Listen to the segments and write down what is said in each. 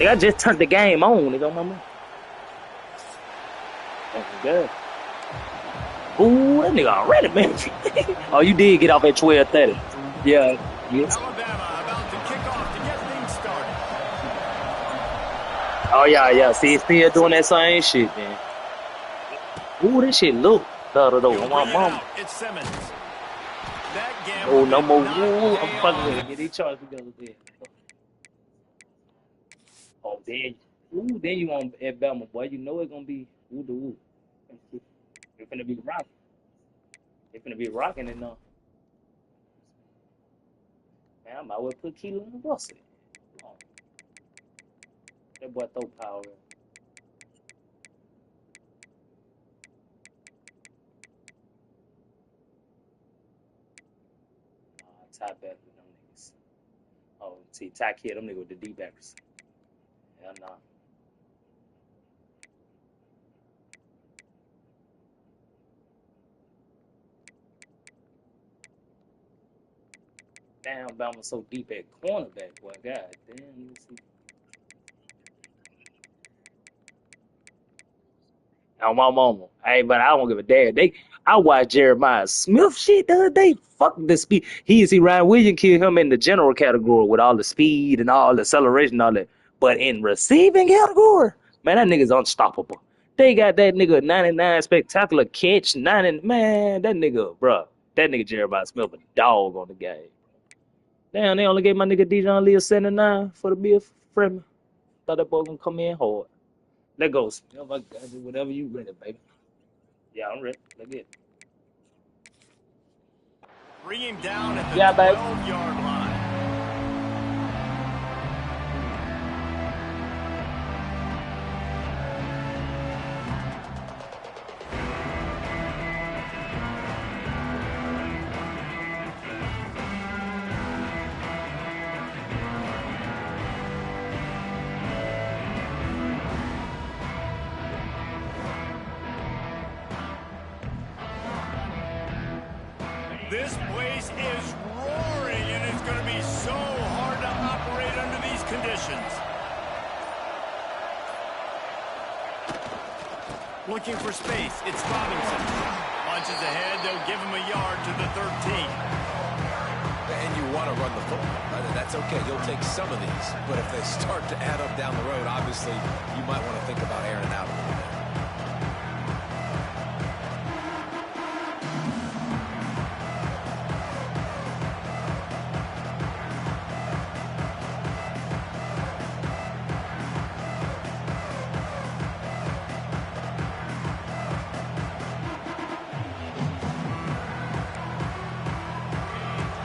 Nigga, I just turned the game on, nigga, on my mind. That's good. Ooh, that nigga already, man. Oh, you did get off at 12:30. Yeah. Yes. Alabama about to kick off to get things started. Oh, yeah. See, it's still doing that same shit, man. Ooh, this shit look better, though. On my mama. It's Simmons. That Oh, no more. gamble Ooh, did not I'm pay fucking off. with it. Get these charges together there. Oh, then. Ooh, then you on Alabama, boy. You know it's gonna be woo the woo. It's gonna be rocking. It's gonna be rocking and man, I might well put Keelan Russell. Oh, that boy throw power. Tie back with them niggas. Oh, see, Ty Kid, them niggas with the D backers. Hell nah. Damn, Bama so deep at cornerback, boy. God damn, let me see. On my mama. Hey, but I don't give a damn. I watched Jeremiah Smith shit the other day. Fuck the speed. Ryan Williams killed him in the general category with all the speed and all the acceleration and all that. But in receiving category, man, that nigga's unstoppable. They got that nigga 99 spectacular catch, 90, man, that nigga, bro. That nigga Jeremiah Smith a dog on the game. Damn, they only gave my nigga Dijon Lee a 79 for the Bill Freeman. Thought that boy gonna come in hard. Let go. Oh my God, whatever you ready, baby. Yeah, I'm ready. Let's get it. Bring him down at the Yeah, baby. 12-yard line. This place is roaring, and it's going to be so hard to operate under these conditions. Looking for space. It's Robinson. Punches ahead. They'll give him a yard to the 13. And you want to run the football. That's okay. You'll take some of these. But if they start to add up down the road, obviously, you might want to think about airing it out a little bit.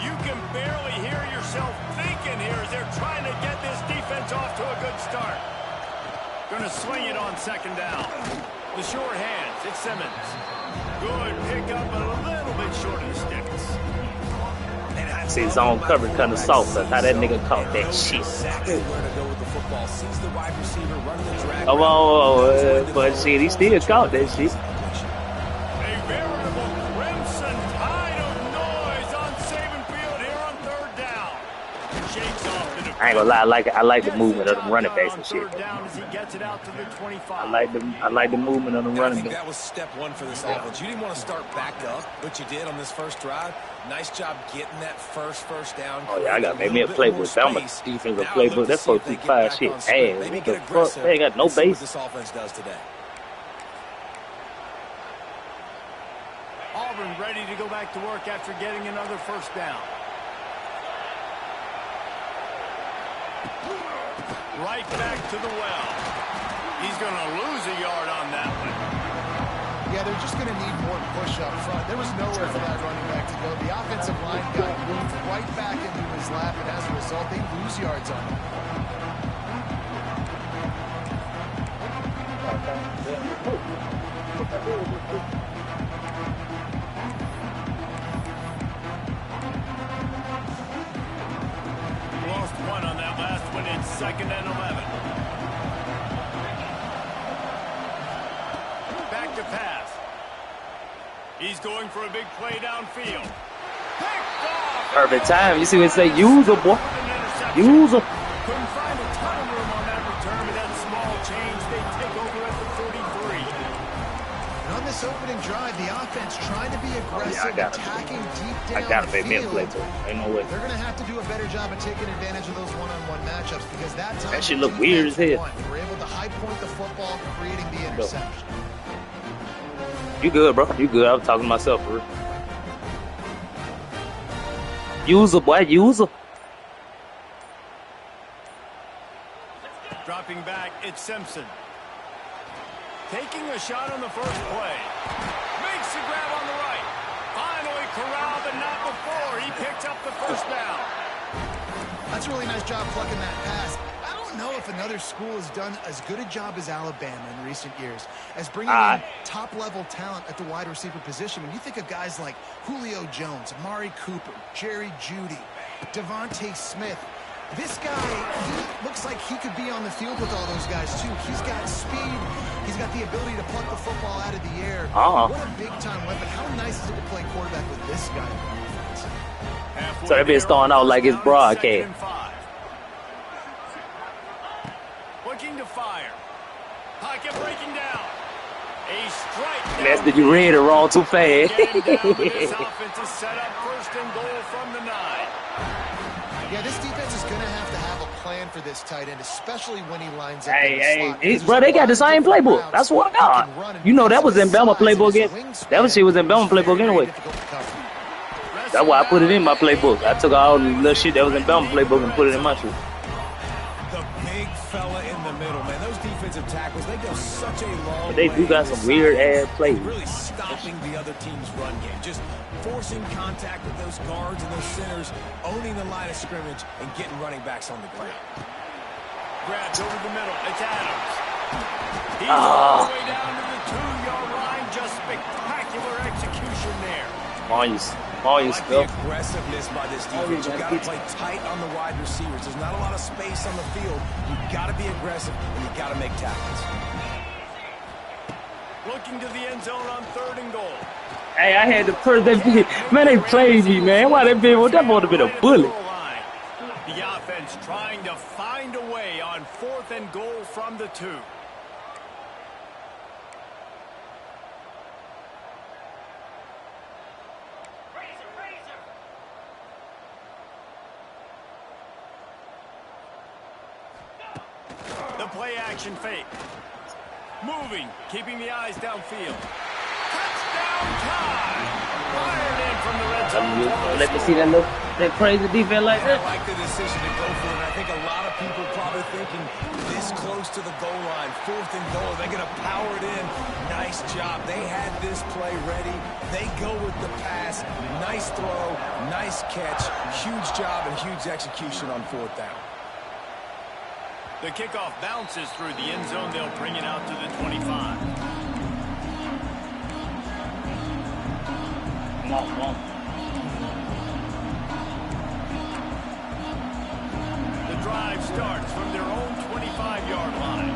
You can barely hear yourself thinking here as they're trying to get this defense off to a good start. Going to swing it on second down. The short hands. It's Simmons. Good pickup, but a little bit short of the sticks. See, zone coverage kind of soft. That's how that nigga caught that shit. Exactly where to go with the football. Sees the wide receiver running the drag. Come on, but shit, he still caught that shit. A veritable crimson tide of noise on Saban Field here on third down. Shakes off the defense. I ain't gonna lie, I like the movement of the running backs and shit. Third down as he gets it out to the 25. I like the movement of the And I running think backs. that was step one for this offense. You didn't want to start back up, but you did on this first drive. Nice job getting that first down. Oh yeah, I got made me a playbook. I'm a defensive playbook. That's 4-2-5 shit. Hey, what the fuck? They ain't got no base. This offense does today. Auburn ready to go back to work after getting another first down. Right back to the well. He's going to lose a yard on that one. Yeah, they're just going to need more push up front. There was nowhere for that running back to go. The offensive line got moved right back into his lap, and as a result, they lose yards on him. Lost one on that last one. It's 2nd and 11. Back to pass. He's going for a big play downfield. Picked off. Perfect time. You see what they say? Use a boy. Use a. Couldn't find a ton of room on that return. change. They take over at the 43. And on this opening drive, the offense trying to be aggressive, attacking deep down I gotta the pay me a field. play too. Ain't no way. They're going to have to do a better job of taking advantage of those one-on-one matchups because that time That shit the look weird as defense hell. won. They were able to high point the football, creating the interception. You good, bro? You good? I was talking to myself for real. User, boy, user. Dropping back, it's Simpson. Taking a shot on the first play. Makes the grab on the right. Finally corralled, but not before. He picked up the first down. That's a really nice job plucking that pass. I don't know if another school has done as good a job as Alabama in recent years as bringing in top-level talent at the wide receiver position. When you think of guys like Julio Jones, Amari Cooper, Jerry Jeudy, Devontae Smith, this guy, he looks like he could be on the field with all those guys, too. He's got speed. He's got the ability to pluck the football out of the air. What a big-time weapon. How nice is it to play quarterback with this guy? So that bitch throwing out like it's broadcast. Looking to fire. Pocket breaking down. A strike. That's that you read it wrong too fast. This offense is set up first and goal from the 9. Yeah, this defense is going to have a plan for this tight end, especially when he lines up. Bro, they got the same playbook. That's what I got. You know that was in Bama playbook again. That shit was in Bama playbook anyway. That's why I put it in my playbook. I took all the little shit that was in Bama playbook and put it in my shit. The big fella in the middle, man. Those defensive tackles, they go such a long But they do got some weird ass plays. Really stopping the other team's run game. Just forcing contact with those guards and those centers, owning the line of scrimmage, and getting running backs on the ground. Grabs over the middle. It's Adams. He's all the way down to the 2-yard line. Just spectacular execution there. The aggressiveness by this defense. You've got to play tight on the wide receivers. There's not a lot of space on the field. You've got to be aggressive, and you've got to make tackles. Looking to the end zone on 3rd and goal. Hey, I had the first that man, they played me, man. Why that bitch? That would have been a bullet. The offense trying to find a way on 4th and goal from the 2. The play action fake. Moving, keeping the eyes downfield. Touchdown time! Fired in from the red zone. Let me see that crazy defense like I that. like the decision to go for it. I think a lot of people probably thinking this close to the goal line, 4th and goal, they're going to power it in. Nice job. They had this play ready. They go with the pass. Nice throw, nice catch. Huge job and huge execution on 4th down. The kickoff bounces through the end zone. They'll bring it out to the 25. Come on. The drive starts from their own 25-yard line.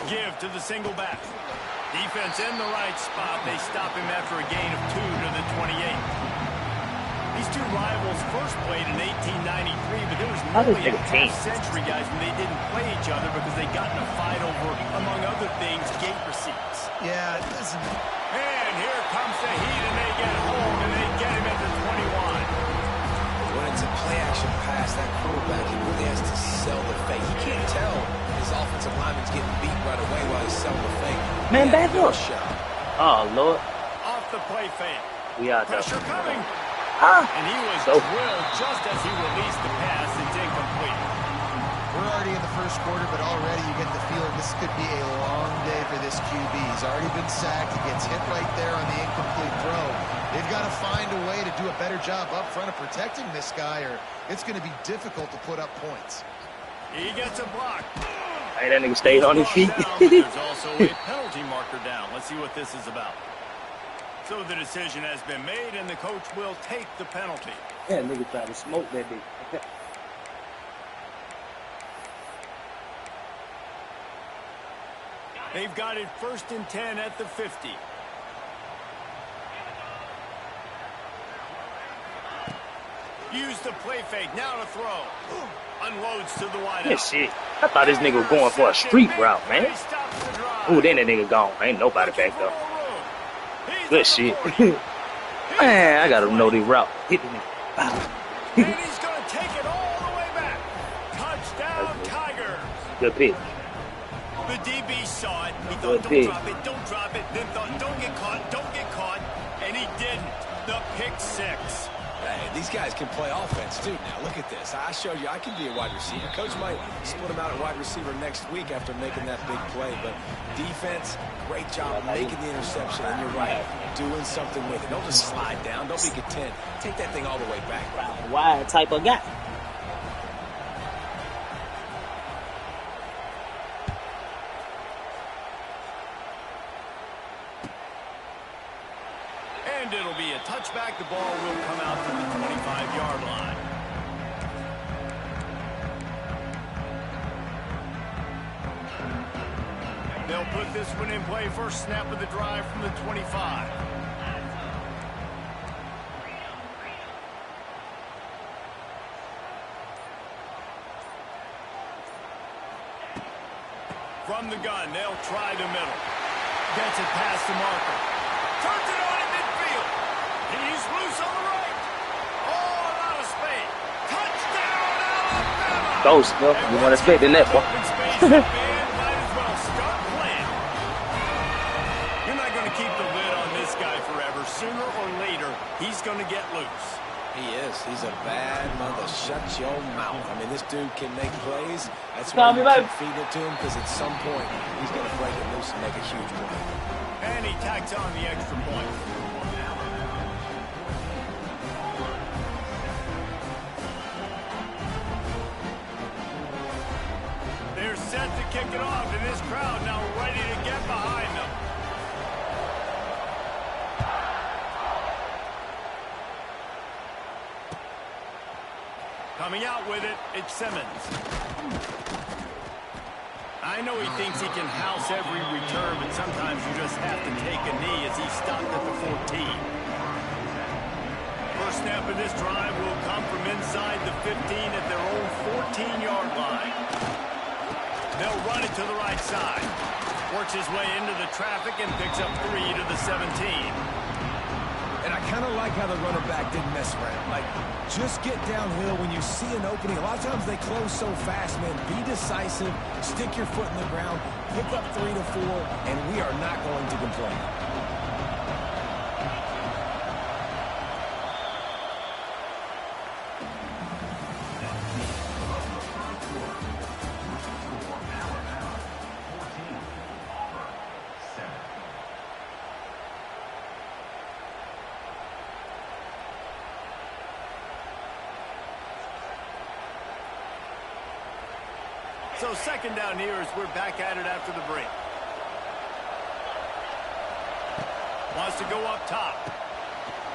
Give to the single back. Defense in the right spot. They stop him after a gain of 2 to the 28. These two rivals first played in 1893, but there was nearly a half-century, guys, when they didn't play each other because they got in a fight over, among other things, gate receipts. Yeah, listen. And here comes the heat, and they get home, and they get him at the 21. When it's a play-action pass, that quarterback, he really has to sell the fake. He can't tell his offensive lineman's getting beat right away while he's selling the fake. Man, back up. Oh, Lord. Off the play fake. We out there. Pressure coming. And he was drilled just as he released the pass. It's incomplete. We're already in the first quarter, but already you get the feeling this could be a long day for this QB. He's already been sacked. He gets hit right there on the incomplete throw. They've got to find a way to do a better job up front of protecting this guy, or it's going to be difficult to put up points. He gets a block. Hey, that nigga stayed on his feet. There's also a penalty marker down. Let's see what this is about. So the decision has been made, and the coach will take the penalty. Yeah, nigga tried to smoke that bitch. They've got it 1st and 10 at the 50. Use the play fake. Now to throw. Unloads to the wide Yeah, out. shit. I thought this nigga was going for a street route, man. He stops the drive. Ooh, then that nigga gone. Ain't nobody Looking back for there. more room. He's Good at the shit. 40. Man, I gotta know this route. Hit the nigga. And he's going to take it all the way back. Touchdown, Tigers. Good pitch. The DB saw it. He Good thought, pitch. don't drop it. Then thought, don't get caught. And he didn't. The pick six. Hey, these guys can play offense, too. Now, look at this. I showed you I can be a wide receiver. Coach might split him out at wide receiver next week after making that big play. But defense, great job making the interception. And you're right, doing something with it. Don't just slide down. Don't be content. Take that thing all the way back. Wide type of guy. And it'll be a touchback. The ball will come out from the 25-yard line. They'll put this one in play. First snap of the drive from the 25. From the gun, they'll try the middle. Gets it past the marker. Turns it on in midfield. He's loose on the right. Oh, a lot of space. Touchdown, Alabama! Those, you weren't expecting that one. Open space, the band might as well start playing. You're not going to keep the lid on this guy forever. Sooner or later, he's going to get loose. He is. He's a bad mother. Shut your mouth. I mean, this dude can make plays. That's why you keep feeding it to him, because at some point, he's going to break it loose and make a huge play. And he tacks on the extra point. They're set to kick it off, and this crowd now ready to get behind them. Coming out with it, it's Simmons. I know he thinks he can house every return, but sometimes you just have to take a knee as he stopped at the 14. First snap of this drive will come from inside the 15 at their own 14-yard line. They'll run it to the right side. Works his way into the traffic and picks up 3 to the 17. And I kind of like how the running back didn't mess around. Like, just get downhill when you see an opening. A lot of times they close so fast, man. Be decisive, stick your foot in the ground, pick up 3 to 4, and we are not going to complain. So second down here as we're back at it after the break. Wants to go up top.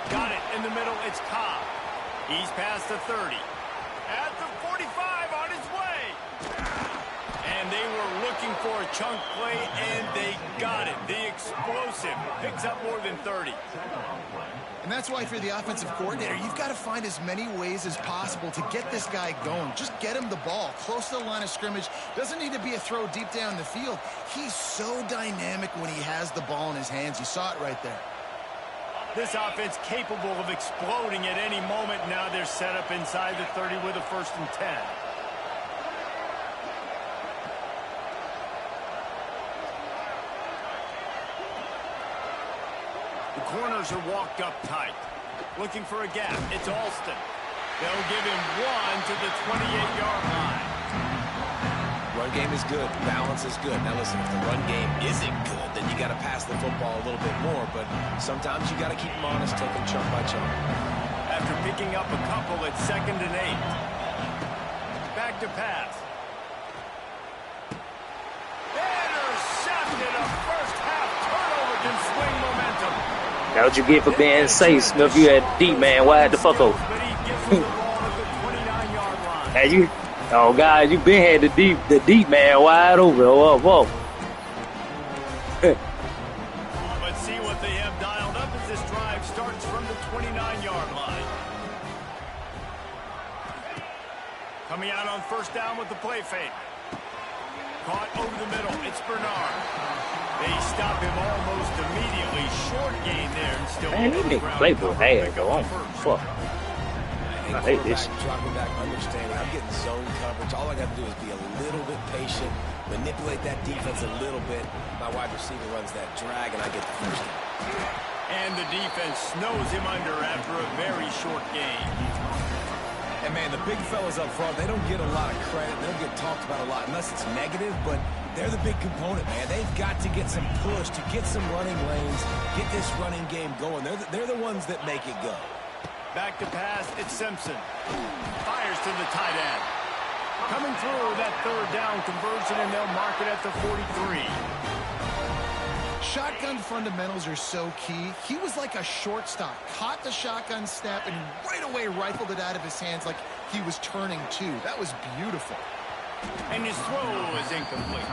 Got it in the middle. It's Cobb. He's past the 30. At the 45 on his way. And they were looking for a chunk play, and they got it. The explosive picks up more than 30. And that's why if you're the offensive coordinator, you've got to find as many ways as possible to get this guy going. Just get him the ball close to the line of scrimmage. Doesn't need to be a throw deep down the field. He's so dynamic when he has the ball in his hands. You saw it right there. This offense capable of exploding at any moment. Now they're set up inside the 30 with a 1st and 10. The corners are walked up tight. Looking for a gap. It's Alston. They'll give him 1 to the 28-yard line. Run game is good. Balance is good. Now listen, if the run game isn't good, then you got to pass the football a little bit more. But sometimes you got to keep them honest, take them chunk by chunk. After picking up a couple, it's 2nd and 8. Back to pass. Intercepted. A first half turnover can swing momentum. That's what you get for being safe, Smith. You had D-man wide the fuck over. But he gives him the ball at the 29-yard line. Hey, you, oh God, you been had the deep man wide over. Oh, whoa. But see what they have dialed up as this drive starts from the 29-yard line. Coming out on first down with the play fake. Caught over the middle. It's Bernard. They stop him almost immediately. Short gain there and still. Man, they make playbook ass go on. Fuck. I hate this. Dropping back, understanding. I'm getting zone coverage. All I got to do is be a little bit patient, manipulate that defense a little bit. My wide receiver runs that drag, and I get the first down. And the defense snows him under after a very short gain. And, man, the big fellas up front, they don't get a lot of credit. They don't get talked about a lot unless it's negative, but they're the big component, man. They've got to get some push, to get some running lanes, get this running game going. They're the ones that make it go. Back to pass, it's Simpson. Fires to the tight end. Coming through that third down conversion, and they'll mark it at the 43. Shotgun fundamentals are so key. He was like a shortstop. Caught the shotgun snap and right away rifled it out of his hands like he was turning two. That was beautiful. And his throw is incomplete.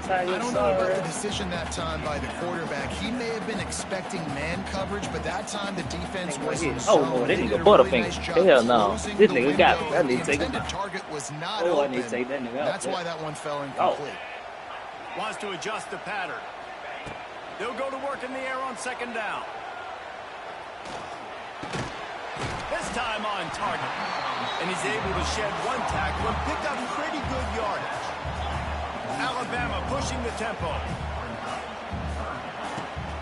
I don't know about the decision that time by the quarterback. He may have been expecting man coverage, but that time the defense was in zone. Oh, this nigga Butterfinger. Hell no. This nigga got it. I need to take him out. Target was not Oh, I open. need to take that nigga out. That's why that one fell incomplete. Wants to adjust the pattern. They'll go to work in the air on second down. This time on target. And he's able to shed one tackle and pick up pretty good yardage. Alabama pushing the tempo.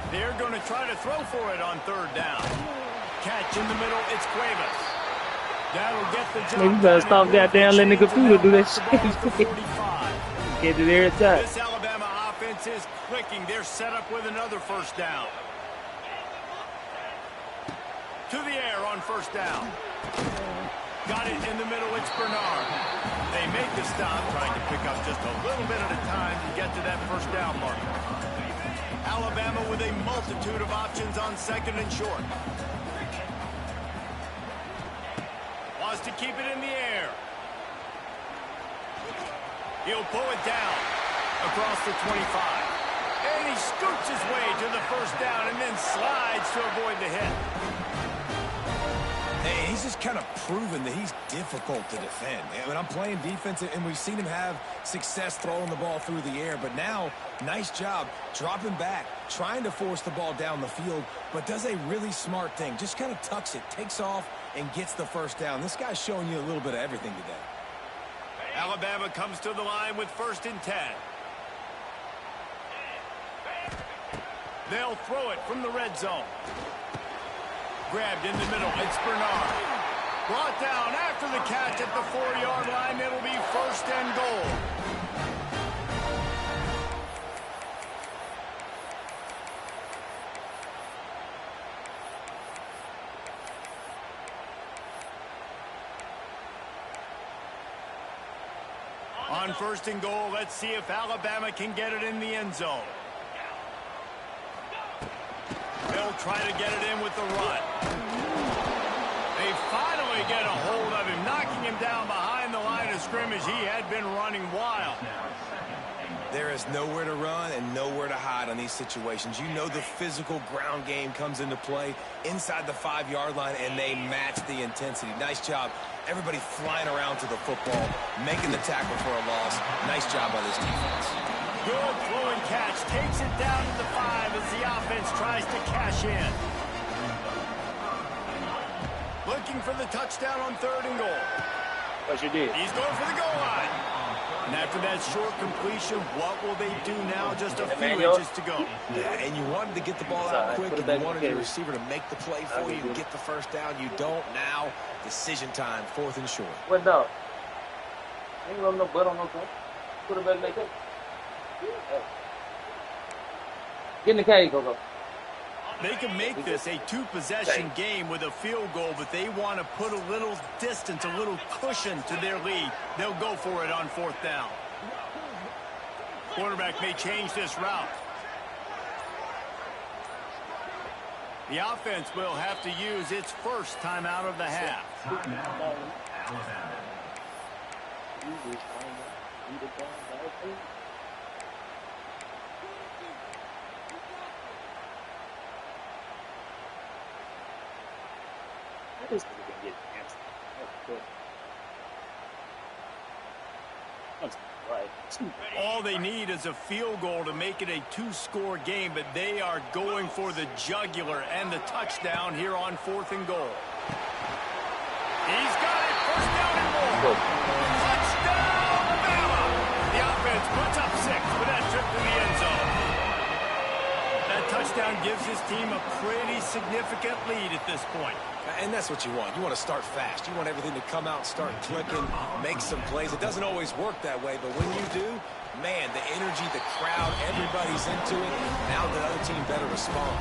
They're going to try to throw for it on third down. Catch in the middle, it's Cuevas. That'll get the job. Man, you better stop goddamn letting the computer do that shit. Get it every time. This Alabama offense is clicking. They're set up with another first down. To the air on first down. Got it in the middle, it's Bernard. They make the stop, trying to pick up just a little bit at a time to get to that first down mark. Alabama with a multitude of options on second and short. Wants to keep it in the air. He'll pull it down across the 25. And he scoots his way to the first down and then slides to avoid the hit. Hey, he's just kind of proven that he's difficult to defend. I mean, I'm playing defense, and we've seen him have success throwing the ball through the air. But now, nice job dropping back, trying to force the ball down the field, but does a really smart thing. Just kind of tucks it, takes off, and gets the first down. This guy's showing you a little bit of everything today. Alabama comes to the line with 1st and 10. They'll throw it from the red zone. Grabbed in the middle, it's Bernard. Brought down after the catch at the 4-yard line. It'll be 1st and goal. On 1st and goal, let's see if Alabama can get it in the end zone. They'll try to get it in with the run. They finally get a hold of him, knocking him down behind the line of scrimmage. He had been running wild. There is nowhere to run and nowhere to hide on these situations. You know the physical ground game comes into play inside the 5-yard line, and they match the intensity. Nice job. Everybody flying around to the football, making the tackle for a loss. Nice job by this defense. Good flowing catch. Takes it down to the 5 as the offense tries to cash in. Looking for the touchdown on 3rd and goal. What you did? He's going for the goal line. And after that short completion, what will they do now? Just a few inches to go. Yeah, and you wanted to get the ball out quick, and you wanted your receiver to make the play for you and get the first down. You don't now. Decision time, 4th and short. What dog? Ain't rub no butt on no cup. Put it back like that. Get in the cage, Coco. They can make this a 2-possession game with a field goal, but they want to put a little distance, a little cushion to their lead. They'll go for it on 4th down. Quarterback may change this route. The offense will have to use its first timeout of the half. Right. All they need is a field goal to make it a two-score game, but they are going for the jugular and the touchdown here on 4th and goal. He's got it. First down and more. Touchdown, Bama! The offense puts up 6 with that trip to the end zone. That touchdown gives his team a pretty significant lead at this point. And that's what you want. You want to start fast. You want everything to come out and start clicking, make some plays. It doesn't always work that way, but when you do, man, the energy, the crowd, everybody's into it. Now the other team better respond.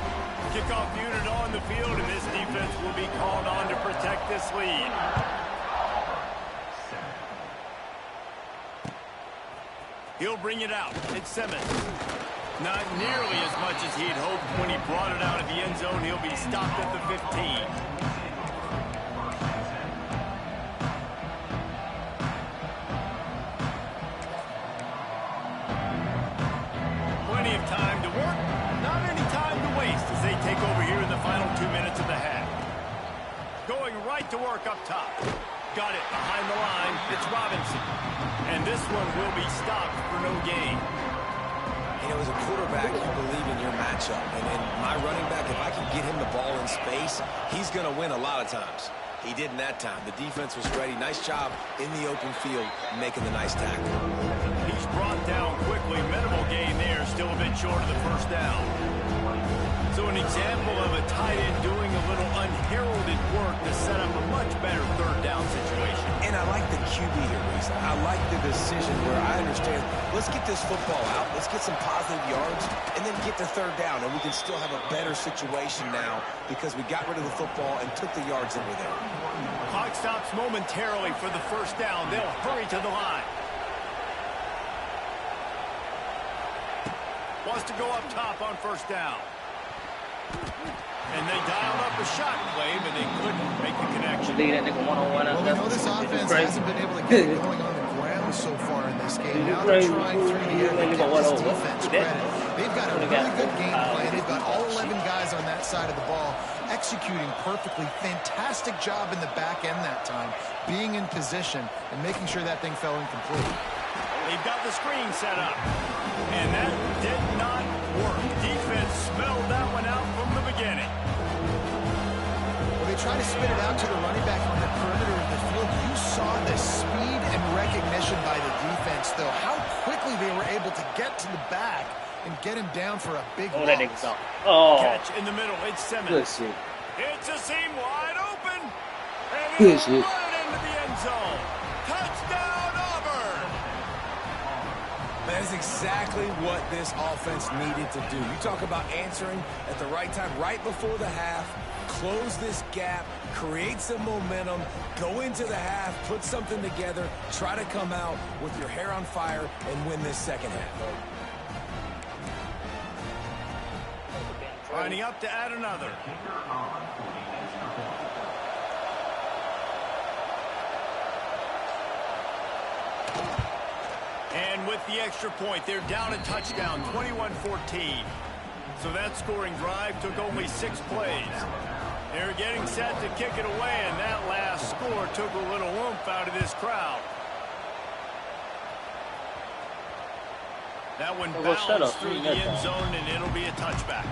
Kickoff unit on the field, and this defense will be called on to protect this lead. He'll bring it out. It's Simmons. Not nearly as much as he'd hoped when he brought it out of the end zone. He'll be stopped at the 15. Plenty of time to work, not any time to waste as they take over here in the final 2 minutes of the half. Going right to work up top. Got it behind the line. It's Robinson. And this one will be stopped for no gain. You know, as a quarterback, you believe in your matchup. And my running back, if I can get him the ball in space, he's going to win a lot of times. He did in that time. The defense was ready. Nice job in the open field making the nice tackle. He's brought down quickly. Minimal gain there. Still a bit short of the first down. So an example of a tight end doing a little unheralded work to set up a much better third down situation. And I like the QB here, Reese. I like the decision where I understand, let's get this football out, let's get some positive yards, and then get the third down, and we can still have a better situation now because we got rid of the football and took the yards that were there. Clock stops momentarily for the first down. They'll hurry to the line. Wants to go up top on first down. And they dialed up a shot play, but they couldn't make the connection. Lead that nigga one-on-one. Well, we know this offense hasn't been able to get it going on the ground so far in this game. Now they're trying through the air to give this defense credit. They've got a really good game plan. They've got all 11 guys on that side of the ball executing perfectly. Fantastic job in the back end that time, being in position and making sure that thing fell incomplete. They've got the screen set up, and that did not work. Defense smelled that one out from the beginning. Well, they try to spit it out to the running back on the perimeter of the field. You saw the speed and recognition by the defense, though. How quickly they were able to get to the back and get him down for a big Oh, that loss. nigga's off. Oh, Catch in the middle. It's Simmons. good shit. It's a seam wide open. And Good he'll shit. run it into the end zone. Touchdown, Auburn. That is exactly what this offense needed to do. You talk about answering at the right time, right before the half, close this gap, create some momentum, go into the half, put something together, try to come out with your hair on fire and win this second half. Lining up to add another. And with the extra point, they're down a touchdown, 21-14. So that scoring drive took only 6 plays. They're getting set to kick it away, and that last score took a little oomph out of this crowd. That one bounced through the end zone, and it'll be a touchback.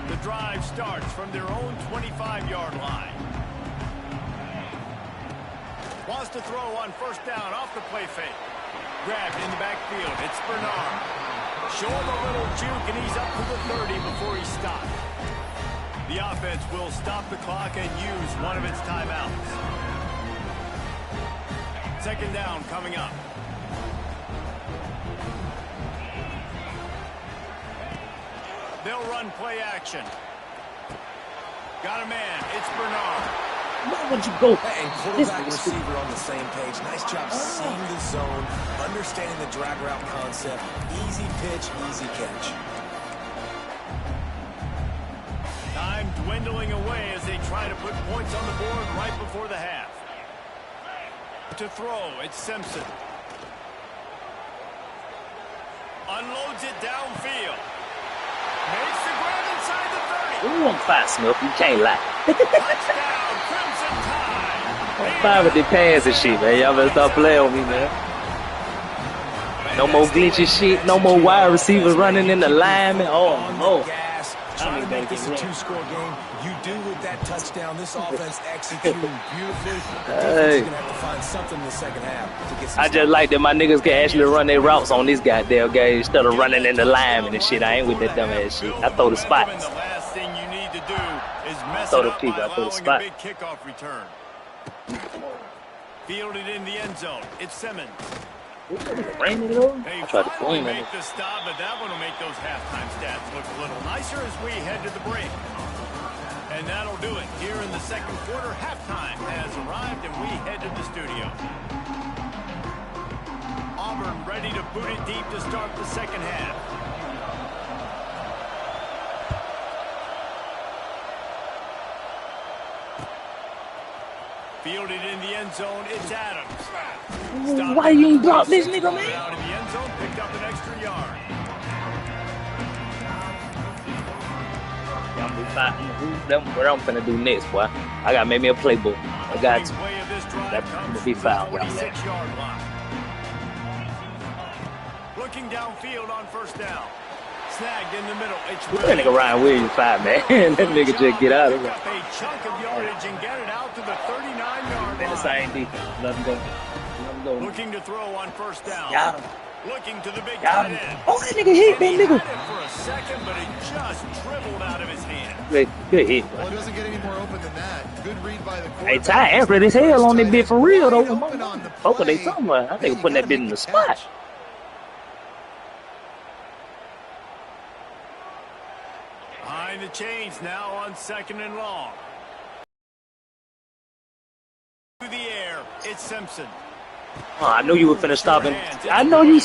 The drive starts from their own 25-yard line. Wants to throw on first down off the play fake. Grabbed in the backfield. It's Bernard. Show him a little juke, and he's up to the 30 before he's stopped. The offense will stop the clock and use one of its timeouts. Second down coming up. They'll run play action. Got a man. It's Bernard. Why would you go? And quarterback receiver on the same page. Nice job seeing the zone, understanding the drag route concept. Easy pitch, easy catch. Time dwindling away as they try to put points on the board right before the half. To throw, it's Simpson. Unloads it downfield. Makes the grab inside the 30. Ooh, I'm fine, Smith. You can't lie. Touchdown, Crimson Tide. I'm fine with the pass and shit, man. Y'all better stop playing with me, man. No more glitchy shit. No more wide receivers running in the lineman. Oh, no. Trying to make this a two-score game. You do with that touchdown. This offense executing beautifully. The defense is going to have to find something in the second half to get some I just like that my niggas can actually run their routes on this goddamn game instead of running in the lineman and shit. I ain't with that dumb ass shit. I throw the spots. The last thing you need to do is mess Throw it the up kick, by I throw the allowing spot. a big kickoff return. Fielded in the end zone. It's Simmons. Raining though? They I tried to finally blame make him. the stop, but that one will make those halftime stats look a little nicer as we head to the break. And that'll do it. Here in the second quarter, halftime has arrived, and we head to the studio. Auburn ready to boot it deep to start the second half. Fielded in the end zone, it's Adams. Stopped Why you ain't block at this 26, nigga, ball man? out of the end zone, picked up an extra yard. I'm what I'm finna do next, boy. I gotta make me a playbook. I got to. Way of this drive That's comes gonna be from foul, the y'all. 26-yard line. Looking downfield on first down. Snagged in the middle. It's That nigga Ryan Williams 5, man. That nigga just get out of Pick it. up a chunk of yardage and get it out to the 39-yard Man, the line. same defense. Let him go. Let him go. Looking to throw on first down. Got him. Looking to the big Got tight him. end. Oh, that nigga hit And he that nigga. had it for a second, but it just dribbled out of his hand. Good hit, Well, boy. it doesn't get any more open than that. Good read by the Hey, quarterback. Ty accurate as hell on that bit for real, though. Wide open on the Fuck what they play. talking about. I Man, think you putting that gotta bit in make the the spot. catch. Behind the chains now on second and long. To the air, it's Simpson. Oh, I knew you were finna stop him. I know you.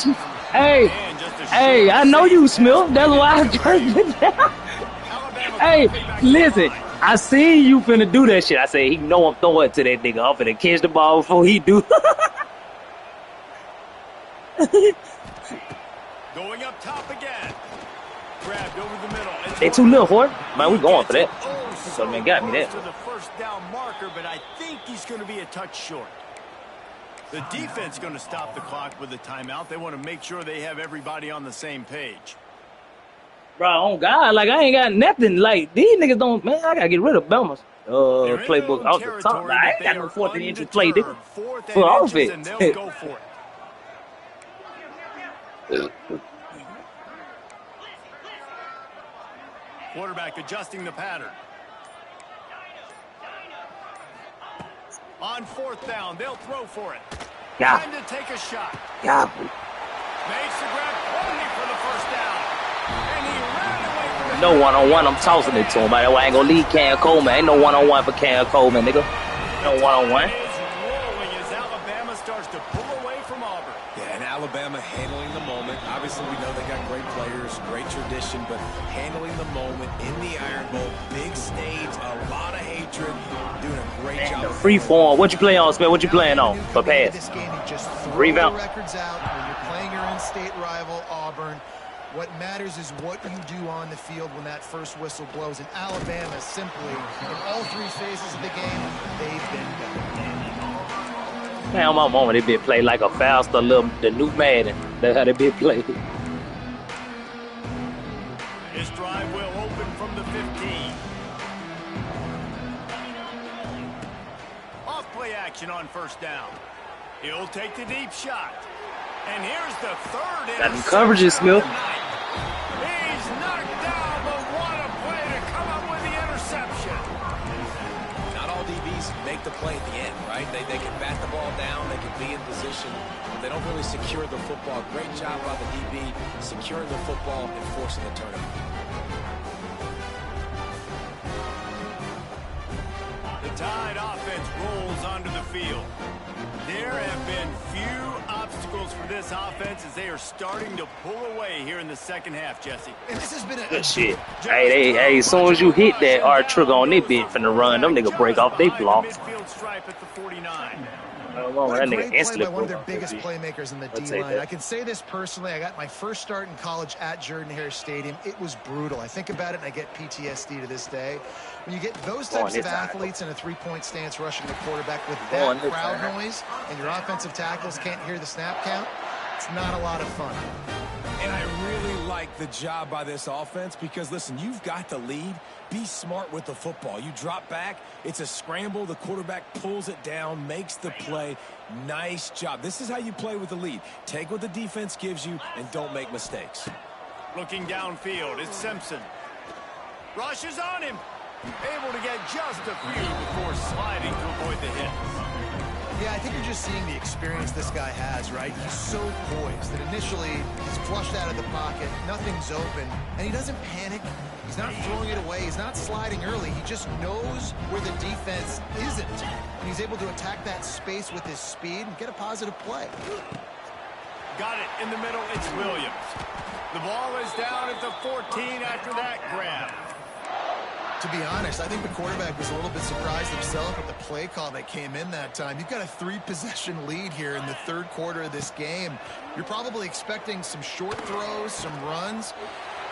Hey, And just a hey, short I know save. you, Smith. That's why I turned it down. Alabama Hey, coming back to the listen. line. I seen you finna do that shit. I said, he know I'm throwing it to that nigga. I'm finna catch the ball before he do. Going up top again. Grabbed over the middle. It's They too little for it. Man, we going for that. Oh, So, man, got me close that. to the first down marker, but I think he's going to be a touch short. The defense going to stop the clock with a timeout. They want to make sure they have everybody on the same page. Bro, on God, like, I ain't got nothing. Like, these niggas don't, man, I gotta get rid of Bama's They're in playbook their own off the top. territory, Like, I but ain't got they no are 14 inches play, nigga. undeterred. Fourth For and offense. inches, and they'll go for it. Quarterback adjusting the pattern. On fourth down, they'll throw for it. Yeah. Time to take a shot. Yeah. Makes the grab only for the first down. And he ran away from it. No one-on-one, I'm tossing it to him. That's why I ain't gonna leave Cam Coleman. Ain't no one-on-one for Cam Coleman, nigga. No one-on-one. It is rolling as Alabama starts to pull away from Auburn. Yeah, and Alabama handling the moment. Obviously, we know they got great players, great tradition, but handling the moment in the Iron Bowl, big stage, a lot of hatred, doing a great Man, the job. free form. What you playing on, Smith? What you playing on for pass? This game, you just throw Rebound. the records out when you're playing your in-state rival, Auburn. What matters is what you do on the field when that first whistle blows. And Alabama simply, in all three phases of the game, they've been better. Man, on my moment, it been played like a faster little, the new Madden. That's how they been played. This drive will open from the 15. Off play action on first down. He'll take the deep shot. And here's the third. Got them coverages, Smith. He's knocked down, but what a play to come up with the interception. Not all DBs make the play at the end, right? They can bat the ball down, they can be in position, but they don't really secure the football. Great job by the DB securing the football and forcing the turnover. The Tide offense rolls onto the field. There have been few obstacles for this offense as they are starting to pull away here in the second half, Jesse. And this has been a Good shit. Hey, as soon as you hit that R trigger on that bitch finna run, them nigga break off they blocks. Midfield stripe at the 49. Oh, What a that nigga great play instantly by one of broke their off biggest that playmakers in the I'll take D-line. that. I can say this personally. I got my first start in college at Jordan-Hare Stadium. It was brutal. I think about it, and I get PTSD to this day. When you get those Go on types of this side. athletes in a three-point stance rushing the quarterback with Go on that this crowd side. noise, and your offensive tackles can't hear the snap count, it's not a lot of fun. And I really like the job by this offense because, listen, you've got the lead. Be smart with the football. You drop back, it's a scramble. The quarterback pulls it down, makes the play. Nice job. This is how you play with the lead. Take what the defense gives you and don't make mistakes. Looking downfield, it's Simpson. Rushes on him. Able to get just a few before sliding to avoid the hit. Yeah, I think you're just seeing the experience this guy has, right? He's so poised that initially he's flushed out of the pocket, nothing's open, and he doesn't panic. He's not throwing it away. He's not sliding early. He just knows where the defense isn't. And he's able to attack that space with his speed and get a positive play. Got it in the middle. It's Williams. The ball is down at the 14 after that grab. To be honest, I think the quarterback was a little bit surprised himself with the play call that came in that time. You've got a 3-possession lead here in the third quarter of this game. You're probably expecting some short throws, some runs.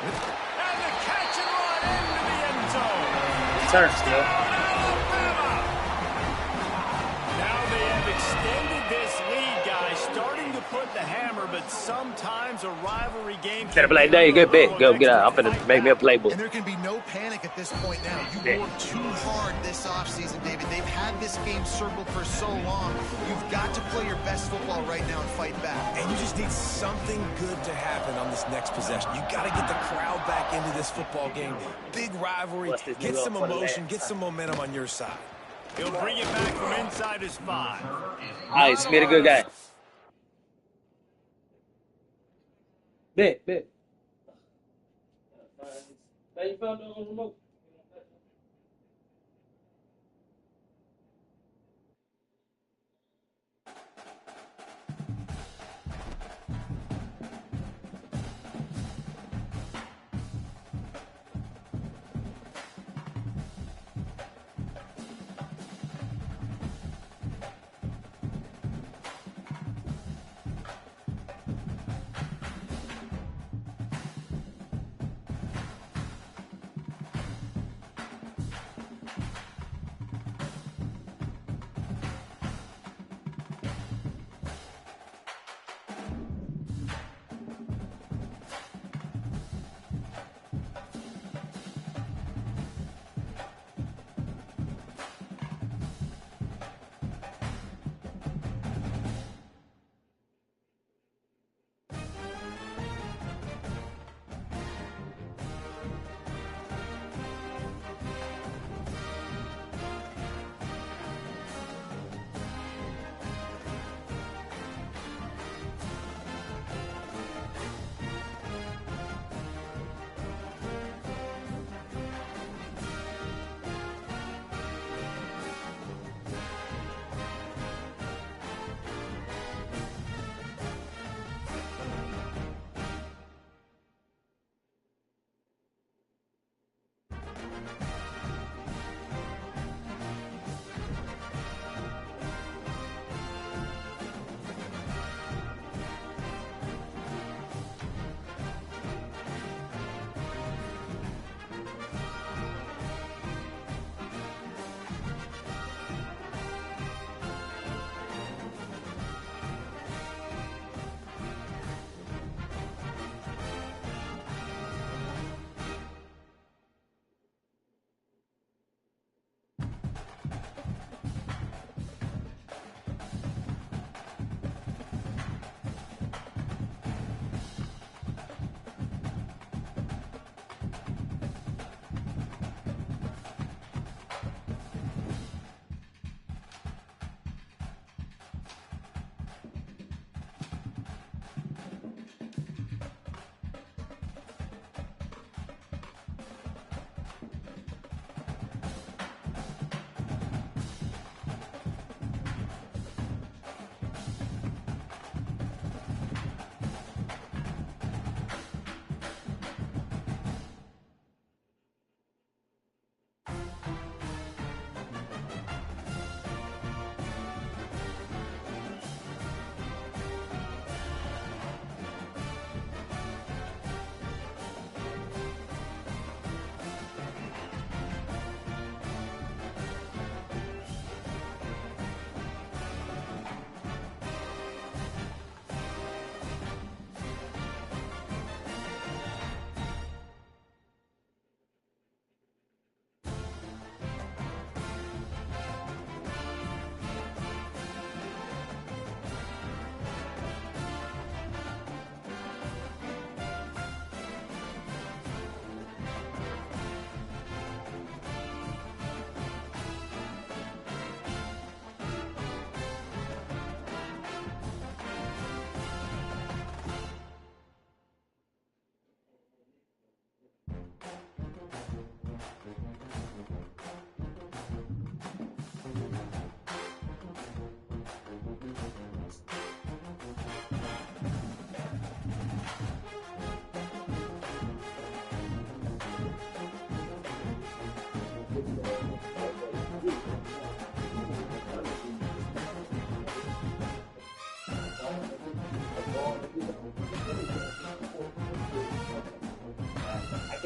And the catch and run into the end zone. Turn still. Alabama. Now they have extended this lead, guys, starting to put the hammer, but sometimes a rivalry game Gotta play. There you go, big. Go get out. I'm finna make me a playbook. And there can be no panic at this point now. You worked too hard this offseason, David. They've had this game circled for so long. You've got to play your best football right now and fight back. And you just need something good to happen on this next possession. You got to get the crowd back into this football game. Big rivalry. Bust this Get nigga some up for the emotion. last Get some momentum on your side. He'll bring it back from inside his 5. All right, Smith, a good guy. Bet. Now you found the remote.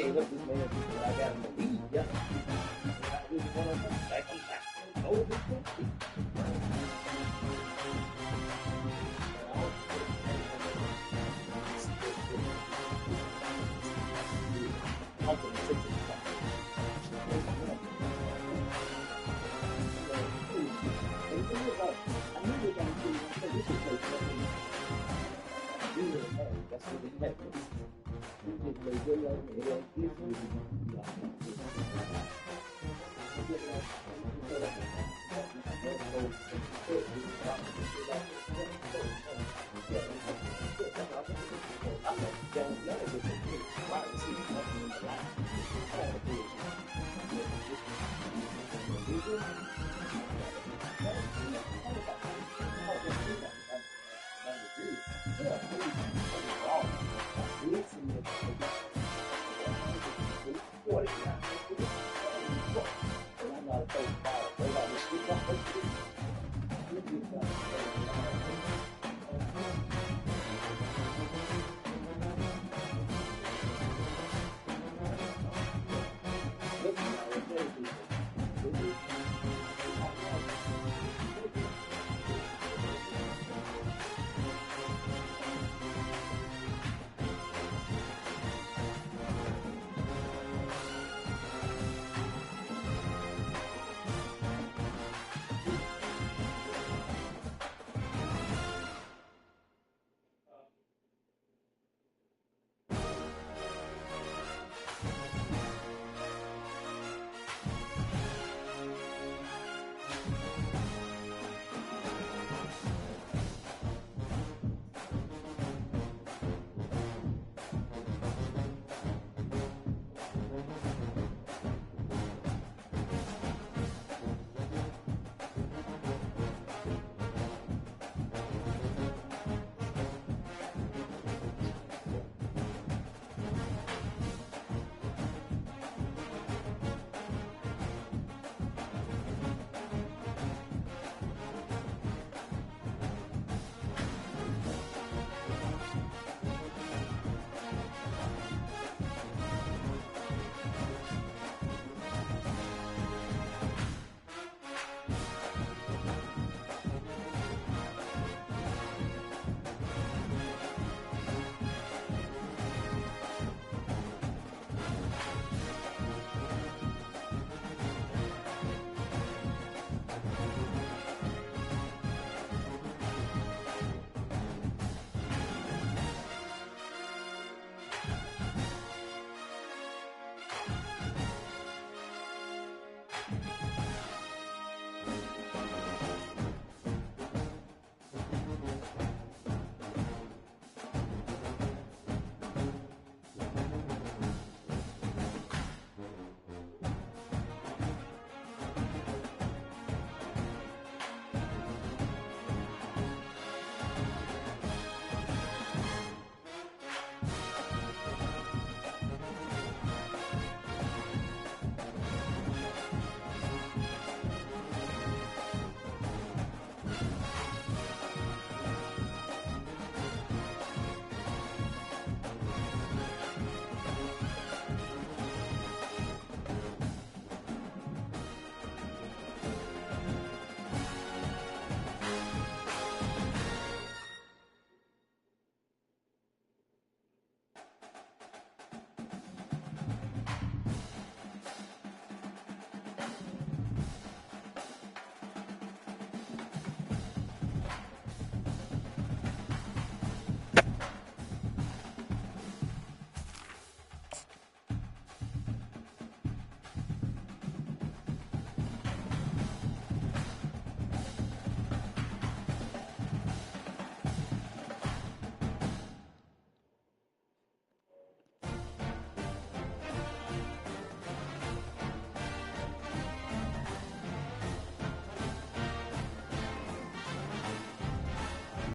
gave up this man because I got him to leave. Yeah. I really want to come back on track. Oh, this one. That's what they had. You just play good like it ain't this